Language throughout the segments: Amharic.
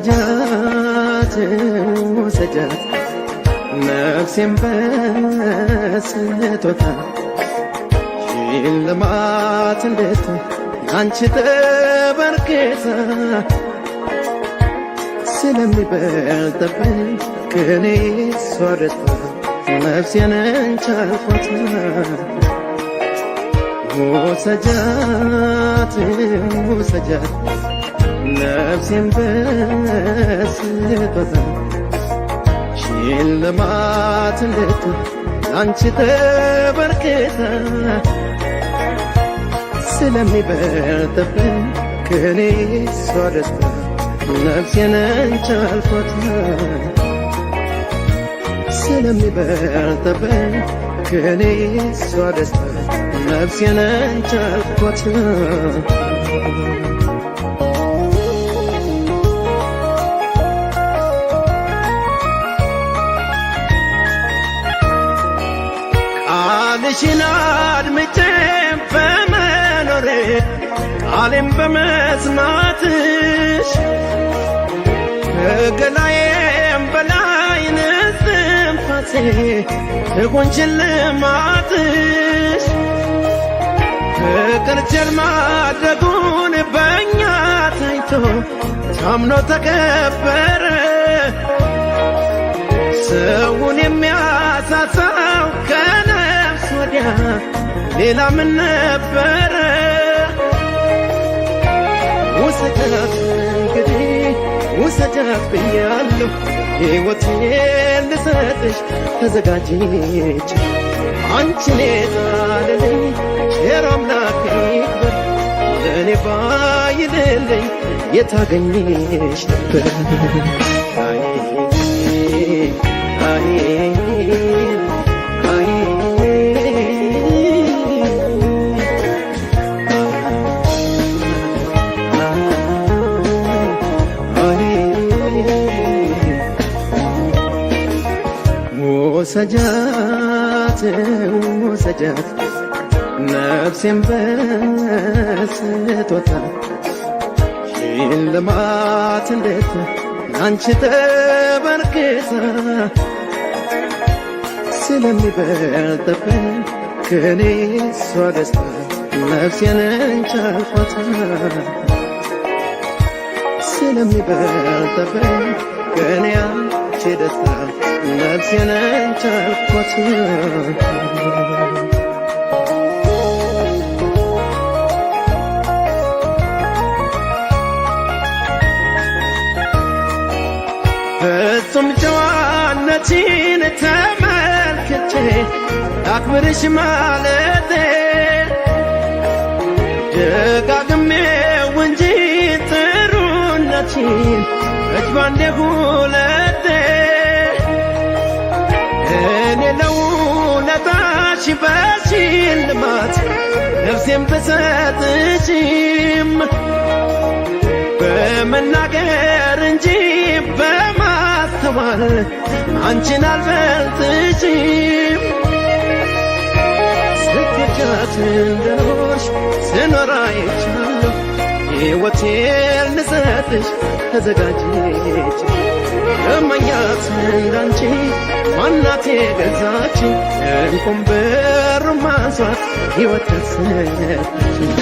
وسجات وسجات نفسي بسيتوتا شيل ما تندت አንቺ ተበርክታ ስለሚበልጥብኝ ከኔ እሷ ደስታ ነፍሴን እንቻልኳት ወሰጃት ወሰጃት ነፍሴን በስጦታ ሽልማት እንድትሆን አንቺ ተበርክታ ስለሚበልጥብኝ ከኔ እሷ ደስታ ነፍሴን እንቻልኳት ስለሚበልጥብኝ ከኔ እሷ ደስታ ነፍሴን እንቻልኳት ቃልሽን አድምጬ በመኖሬ ቃሌን በመስማትሽ ከገላዬም በላይ እስትንፋሴ ትሁን ሽልማትሽ ፍቅር ቸር ማድረጉን በእኛ ታይቶ ታምኖ ተከበረ ሰውን የሚያሳሳው ከነፍስ ወዲያ ሌላ ምን ነበረ ውሰጃት እንግዲህ ውሰጃት ብያለሁ ሕይወቴን ልሰጥሽ ተዘጋጅቼ አንቺን የጣለልኝ ቸር አምላክ ይክበር ለእኔ ባይልልኝ የታገኝሽ ነበር ወሰጃት ወሰጃት ነፍሴን በስጦታ ሽልማት እንድትሆን አንቺ ተበርክታ ስለሚበልጥብኝ ከኔ እሷ ደስታ ነፍሴን እንቻልኳት ስለሚበልጥብኝ ከኔ አንቺ ደስታ ነፍሴን እንቻልኳት ፍጹም ጨዋነትሽን ተመልክቼ አክብርሽ ማለቴ ደጋግሜው እንጂ ጥሩነትሽን እጅ ባንዴ ሁለቴ እኔ ለውለታሽ በሽልማት ነፍሴን ብሰጥሽም በመናገር እንጂ በማስተዋል አንቺን አልበልጥሽም ስትወጃት እንደኖርሽ ስኖር አይቻለሁ ሕይወቴን ልሰጥሽ ተዘጋጅቼ እመኛት እንዳንቺ ማናት የገዛችኝ እንቁም ብር ማንሷት ሕይወት ተሰጠችኝ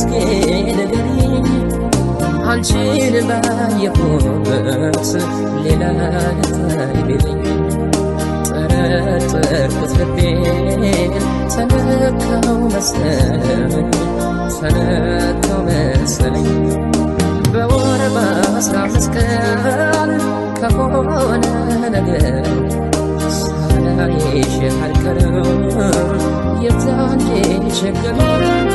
እስኪ ንገሪኝ አንቺን ባየሁበት ሌላ ታይብልኝ ጠረጠርኩት ልቤን ተነካው መሰለኝ በወር በ15 ቀን ከሆነ ነገር ሳላይሽ አልቀርም የዛኔ ቸገረኝ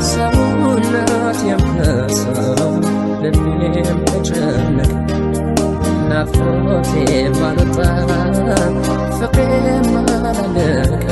ሰውነቴም ከሳው ልቤም ተጨነቀ ናፍቆቴም አልወጣ ፍቅሬም አላለቀ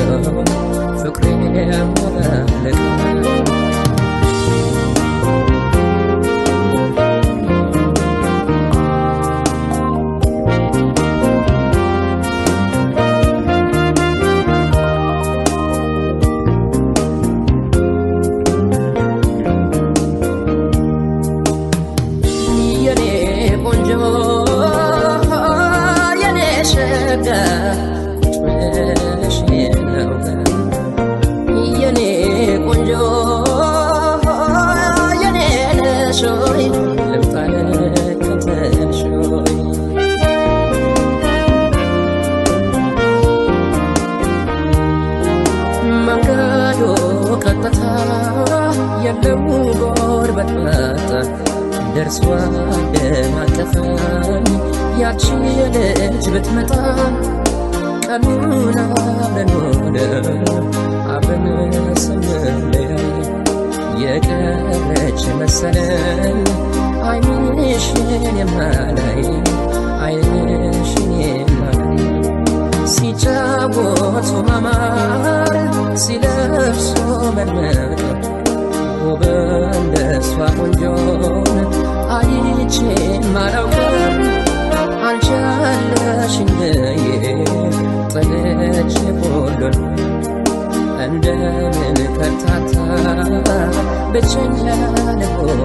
ደርሷ ደማቀፈኝ ያቺ ልጅ ብትመጣ ቀኑን አብረን ሆነን አብረን ስንለያይ የቀረች መሰለኝ ዓይንሽን የማላይ ሲጫወቱ ማማር ሲለብሱ መድመቅ በእንደሷ ቆንጆን አይቼ ማላውቅም አንቺ አለሽኝ ጥለሽ ሁሉን እንደምን ከርታታ ብቸኛ ልሆን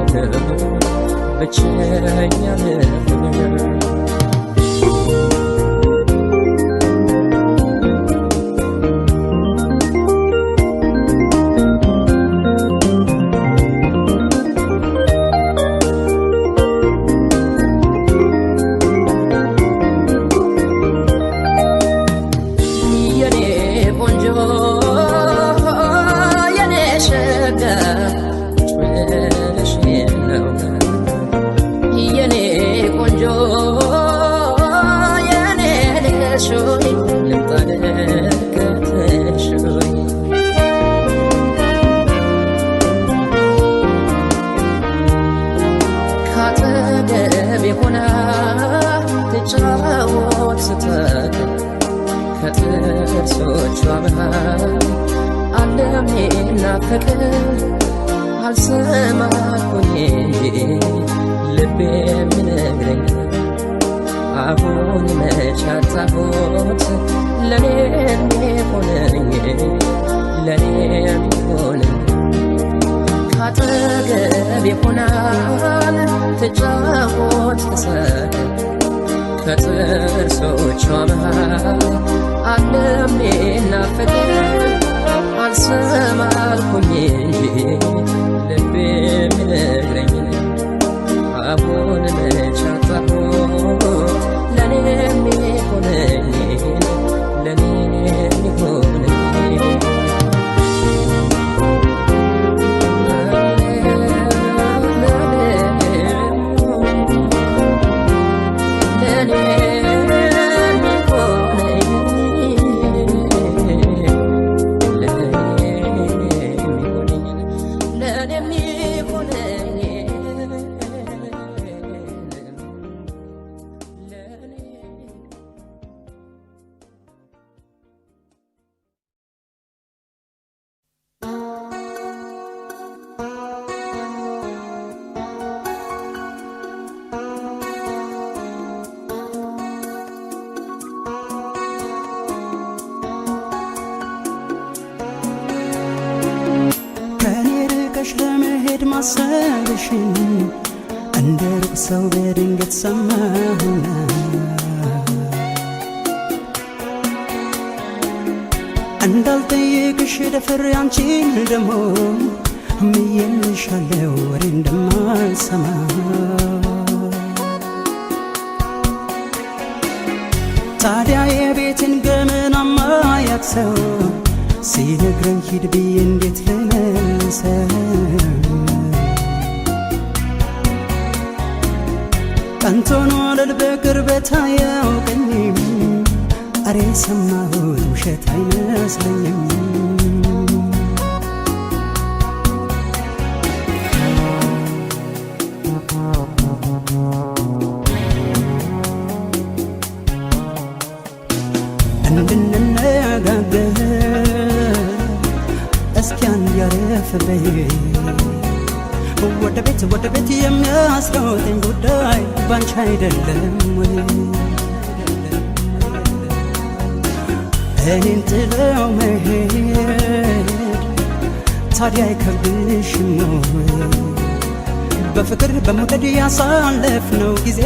ከጥርሶቿ መሃል ዓለሜና ፍቅር አልሰማኩኝ ልቤ የሚነግረኝ አሁን መች አጣሁት ለኔ የሚሆነኝ ካጠገቤ ሆናል ትጫወት ትሳቅ ከጥርሶቿ መሃል ዓለሜና ፍቅር አልሰማልኩኝ እንጂ ልቤ የሚነግረኝ አሁን መች አጣሁት ለኔ የሚሆነኝ ለመሄድ ማሰብሽን እንደ ሩቅ ሰው በድንገት ሰማሁና እንዳልጠይቅሽ ደፍሬ አንቺን ደሞ ምዬልሻለው ወሬ እንደማልሰማ ታዲያ የቤትን ገመናማ ያክሰው ሲነግረኝ ሂድ ብዬ እንዴት ልመልሰው ቀንቶን ወለል በቅርበት አያውቀኝም አሬ ሰማሁት ውሸት አይመስለኝም እንድንነጋገር እስኪ አንድ ያረፍ በይ ወደ ቤት የሚያስሮጠኝ ጉዳይ ባንቺ አይደለም ወይ እኔን ጥለው መሄድ ታዲያ አይከብድሽም ወይ በፍቅር በመውደድ ያሳለፍነው ጊዜ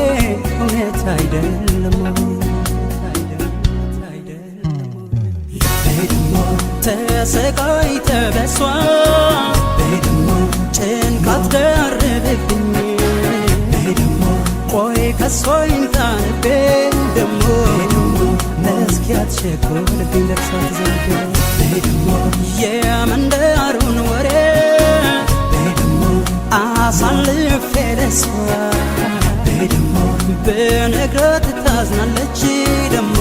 እውነት አይደለም ወይ ተሰቃይተ በሷ ጭንቀት ደርብብኝ ቆይ ከሷ ይንጣንቤ ደሞ እስኪ አትቸኩልብኝ ለቅሷ ተዘግቦ የመንደሩን ወሬ አሳልፌ ለሷ ብነግራት ታዝናለች ደሞ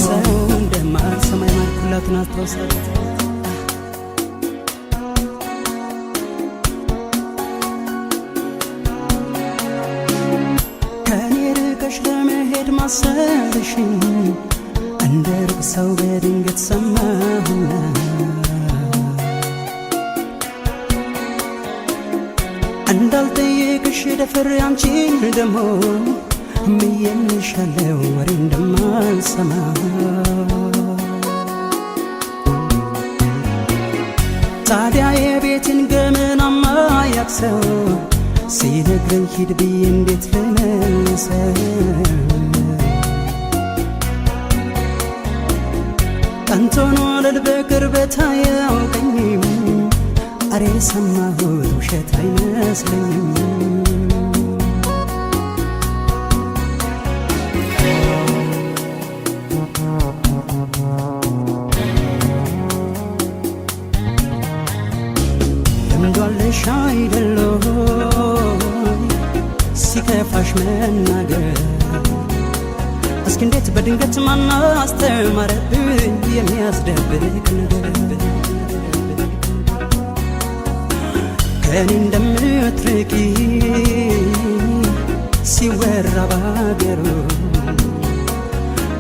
ሰው እንደማልሰማኝ ማልኩላትን አስታውሳለች ከኔ ርቀሽ ለመሄድ ማሰብሽን እንደ ሩቅ ሰው በድንገት ሰማሁና እንዳልጠየቅሽ ደፍሬ አንቺን ደሞ ምዬልሻለው ወሬ እንደማልሰማ ታዲያ የቤትን ገመናማ ያክሰው ሲነግረኝ ሂድ ብዬ እንዴት ልመልሰው ቀንቶን ወለል በቅርበት አያውቀኝም አሬ ሰማሁት ውሸት አይመስለኝም ልምዷለሽ አይደለሁ ሲከፋሽ መናገር እስኪ እንዴት በድንገት ማና አስተማረብኝ የሚያስደብቅ ነገር ከኔ እንደምትርቂ ሲወራ ባገሩ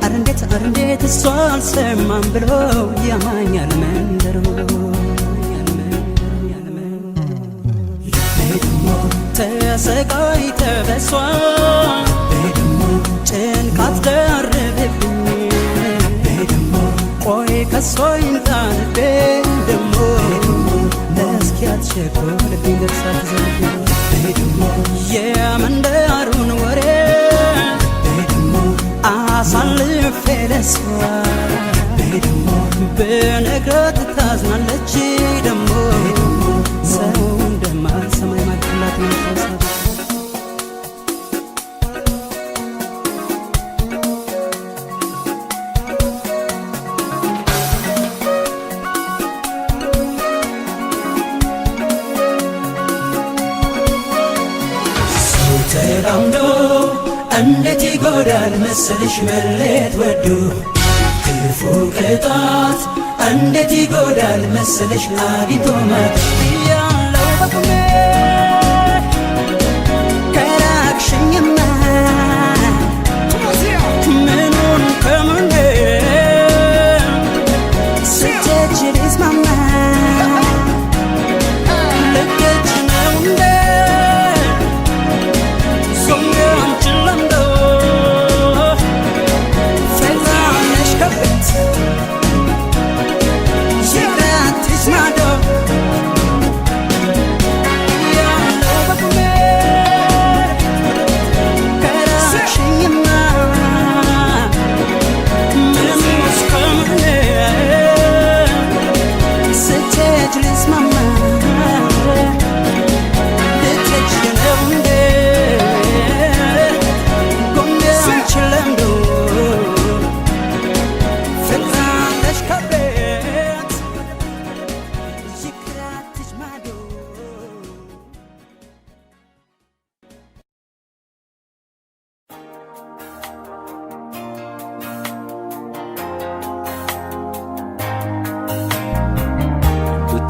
አረ እንዴት እሷ አልሰማም ብሎ ያማኛል መንደሩ ተሰቃይተ በሷ ጭንቀት ደርብብኝ ቆይ ከሷ ይንጣንቤ ደሞ እስኪ አትቸኩልብኝ ለቅሷ ተዘግቦ የመንደሩን ወሬ አሳልፌ ለሷ ብነግራት ታዝናለች ደሞ ሰው እንደማልሰማኝ ማልኩላት ነው ተራምዶ እንዴት ይጎዳል መሰልሽ መለየት ወዶ ክፉ ቅጣት እንዴት ይጎዳል መሰልሽ አግኝቶ ማጣት ያለው በቁሜ ከራቅሽኝማ ምኑን ከምን ስትሄጂ ልስማማ ልክች ነው እንደ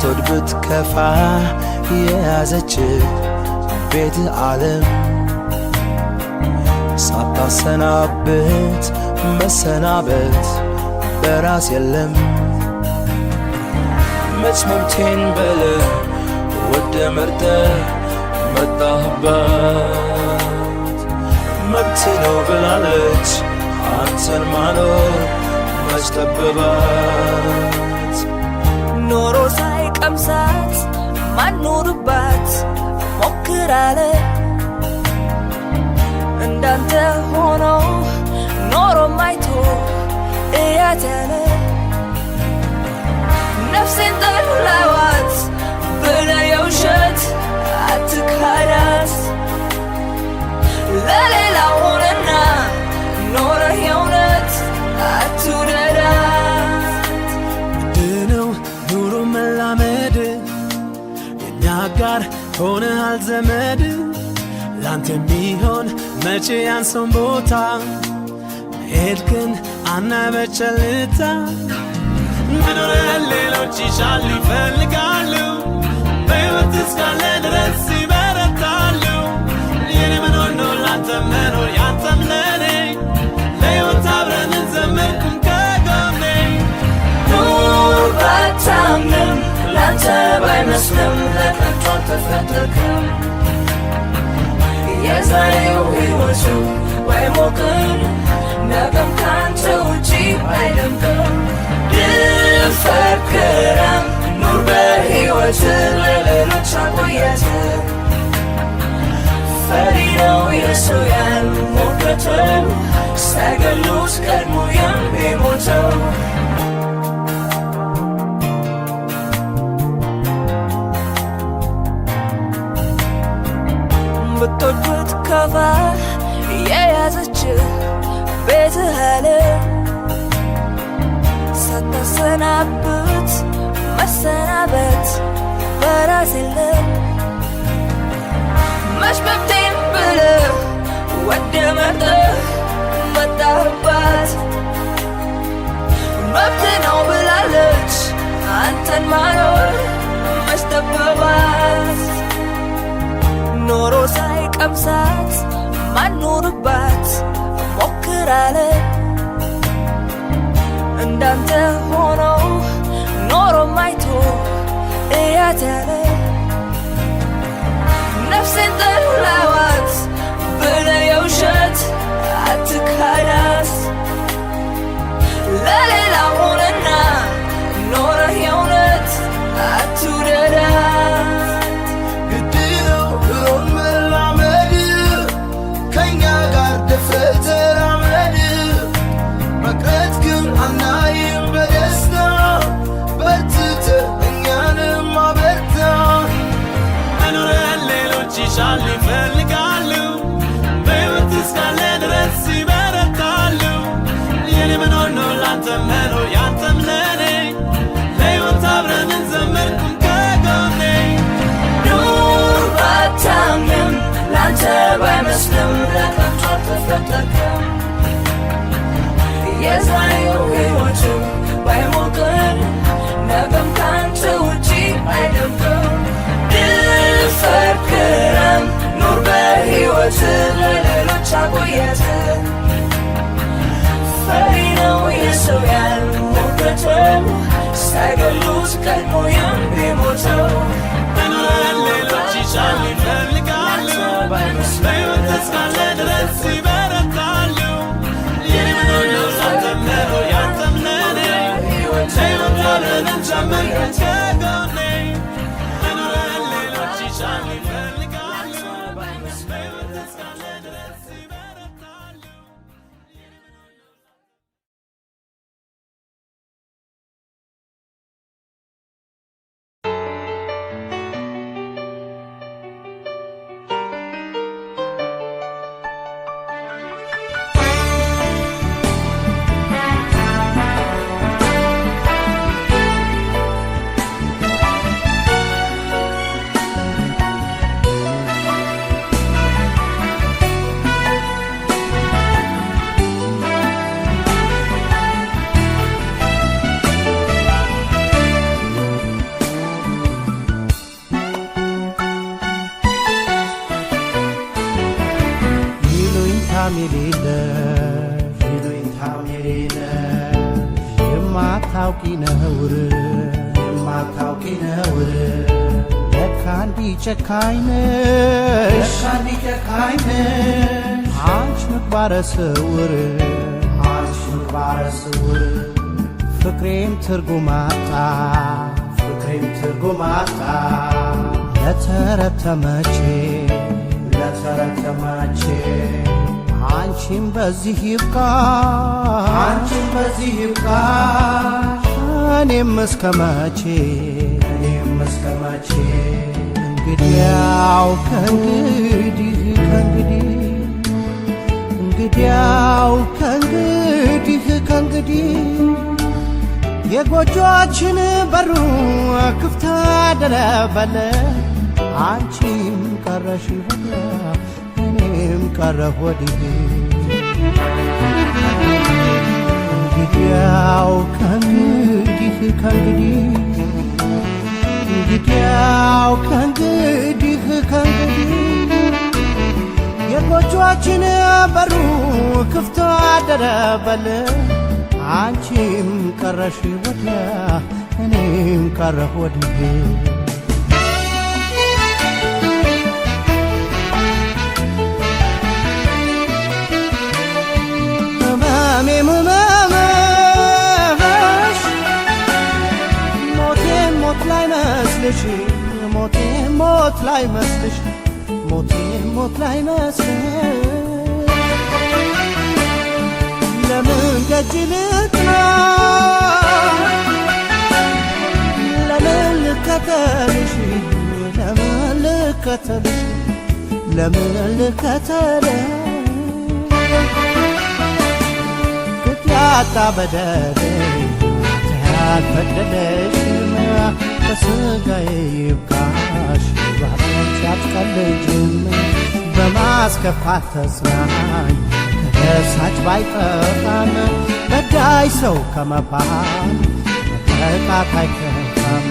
ብትወድ ብትከፋ የያዘች ቤት ዓለም ሳታሰናብት መሰናበት በራስ የለም። መች መብቴን በለ ወደ መርጠ መጣህባት መብት ነው ብላለች አንተን ማኖር መች ጠበባት። ኖሮ ሳይቀምሳት ማኖርባት ሞክራለ እንዳንተ ሆኖ ኖሮ ማይቶ እያት ያለ ነፍሴን ጠላዋት ብለ የውሸት አትካዳት ለሌላ ሆነና ኖረ የእውነት አትውደዳት። ድነው ኑሮ መላመድ የኛ ጋር ሆነሃል ዘመድ ላንተ የሚሆን መቼ ያንሰውን ቦታ መሄድ ግን አናበቸልታ መኖርን ሌሎች ይሻሉ ይፈልጋሉ በሕይወት እስካለ ድረስ ይበረታሉ። የኔ መኖር ነው ላንተ መኖር ያንተም ለኔ ለሕይወት አብረን እንዘምርኩም ከጎኔ ኑር ባታምንም ላንተ ባይመስልም ለከንቱ አልተፈጠርክም። የዛሬው ሕይወቱ ባይሞቅም ነገም ካንተ ውጪ አይደምቅም። ድፈር ክረም ኑር በሕይወት ለሌሎች አቆየት ፈሪ ነው የሰው ያልሞገተው ሳይገሉት ቀድሞ የሚሞተው። ብትወድ ብትከፋ የያዘች ቤትህ አለ ሳታሰናብት መሰናበት በራስ የለም። መች መብቴን ብለህ ወደ መርጠህ መጣህባት መብት ነው ብላለች አንተን ማኖር መች ጠበባት። ኖሮ ሳይቀምሳት ማኖርባት ሞክራለ እንዳንተ ሆኖ ኖሮ ማይቶ እያት ያለ ነፍሴን ጠላዋት ብለ የውሸት አትካዳት ለሌላ ሆነና ኖረ የእውነት አትውደዳት። ግድነው ኑሮን መላመድ ከእኛ ጋር ደፍረህ ተራመድ መቅረት ግን አናይም በደስታ በርትተህ እኛንም አበርታ። መኖርን ሌሎች ይሻሉ ይፈልጋሉ በሕይወት እስካለ ድረስ ይበረታሉ። የኔ መኖር ነው ላንተ መኖር ያንተም ለኔ ለሕይወት አብረን እንዘምርኩም ከጎኔ ኑር ባታምንም ላንተ ባይመስልም ለከንቱ አልተፈጠርክም። የዛሬው ሕይወቱ ባይሞቅም ነገም ካንተ ውጪ አይደምቅም። ድፈር ክረም ኑር በሕይወት ለሌሎች አቆየት ፈሪ ነው የሰው ያልሞገተው ሳይገሉት ቀድሞ የሚሞተው። መኖርን ሌሎች ይሻሉ ይፈልጋሉ በሕይወት እስካለ ድረስ ይበረታሉ። የኔ መኖር ነው ላንተ መኖር የማታውቂ ነውር ለካ እንዲህ ጨካኝ ነሽ አንቺ ምግባረ ስውር ፍቅሬም ትርጉም አጣ ለተረተመቼ አንቺም በዚህ ይብቃሽ እኔም እስከ መቼ እንግዲያው ከእንግዲህ የጎጆአችን በሩ ክፍት አደረበለ አንቺም ቀረሽ ወዲያ እኔም ቀረሁ ወዲህ እንግዲያው ከእንግዲህ የጎጆአችን በሩ ክፍት አደረበለ አንቺም ቀረሽ ወዲያ እኔም ቀረሁ ወዲህ ሞት ላይ መስልሽ ለምን ደጅ ልጥና ለምን ልከተልሽ ግድ ያጣ በደል ያልፈቀደሽም በስጋዬ ይብቃሽ ባሮች አትቀልጅም በማስከፋት ተጽናኝ ተደሳች ባይጠፋም በዳይ ሰው ከመባል መጠቃት አይከፋም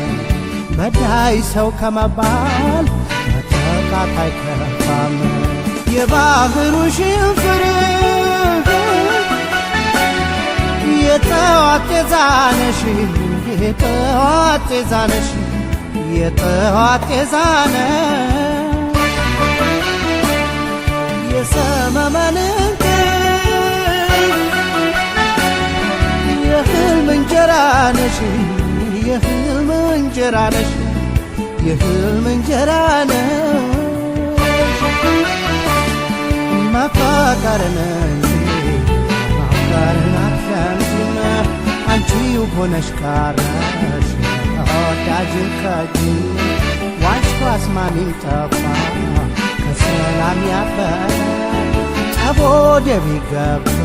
መጠቃት አይከፋም የባህሩ ሽንፍር የጠዋት ጤዛነሽ የሰመመን የህልም እንጀራ ነሽ መፋቀርን አትሰምሽም አንቺው ሆነሽ ቀረሽ ተወዳጅን ከጅን ዋሽቶ አስማሚም ጠፋ ከሰላም ያፈረ ጠቦ ደቢ ገብቶ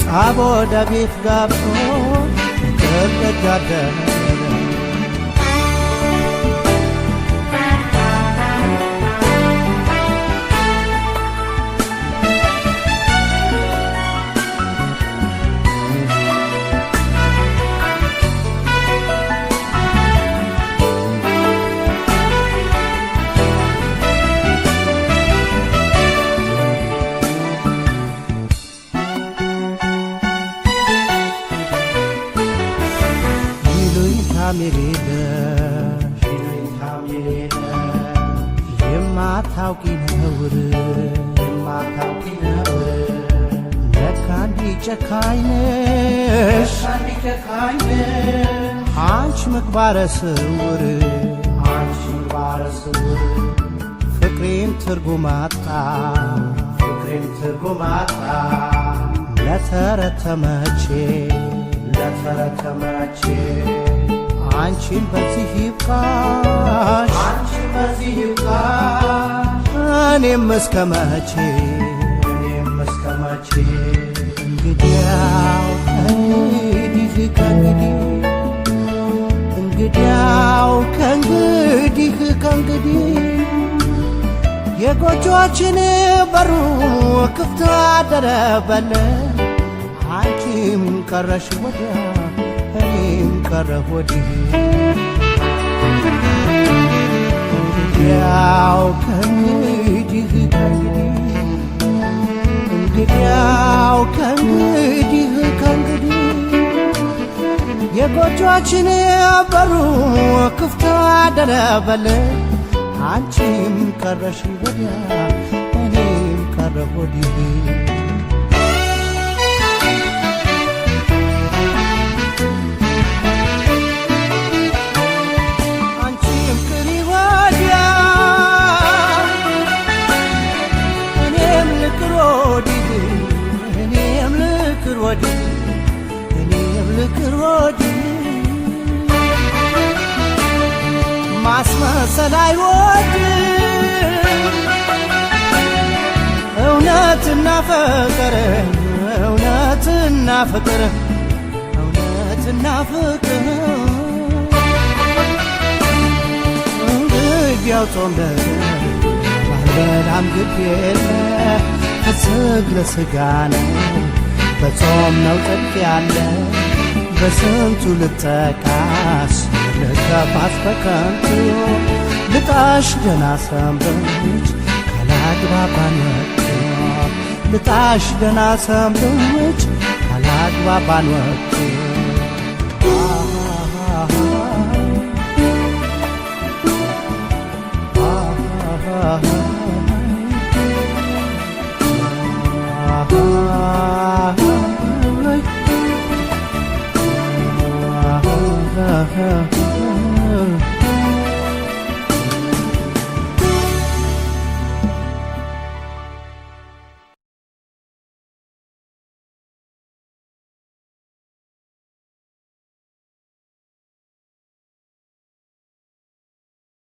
ጠቦ ደቤት ገብቶ ደጃደረ የማታውቂ ነውር ለካ እንዲህ ጨካኝ ነሽ አንቺ ምግባረ ስውር ፍቅሬም ትርጉም አጣ ለተረተመቼ አንቺን በዚህ ይብቃሽ እኔም እስከ መቼ እንግዲያው ከእንግዲህ የጎጆአችን በሩ ክፍት አደረበለ አንቺም ቀረሽ ወዲያ እኔም ቀረሁ ወዲህ ያው እንግዲያው ከእንግዲህ የጎጆችን በሩ ክፍት አደረበል አንቺም ቀረሽ ወዲያ እኔም ቀረሁ ወዲህ አንቺም ቅሪ ወዲያ እኔም ልቅር ወዲህ እኔም ልቅር ወዲህ እኔም ልቅር ወዲህ ማስመሰል አይወድም እውነትና ፍቅር እውነትና ፍቅር እውነትና ፍቅር እንግዲያው ጾም ባልበላም ግድ የለ ከስግ ለስጋ ነው በጾም ነው ጽድቅ ያለ በስንቱ ልጠቃስ ልከፋስ በከንቱ ልጣሽ ደና ሰንብች ካላግባባን ወቅቱ ልጣሽ ደና ሰንብች ካላግባባን ወቅቱ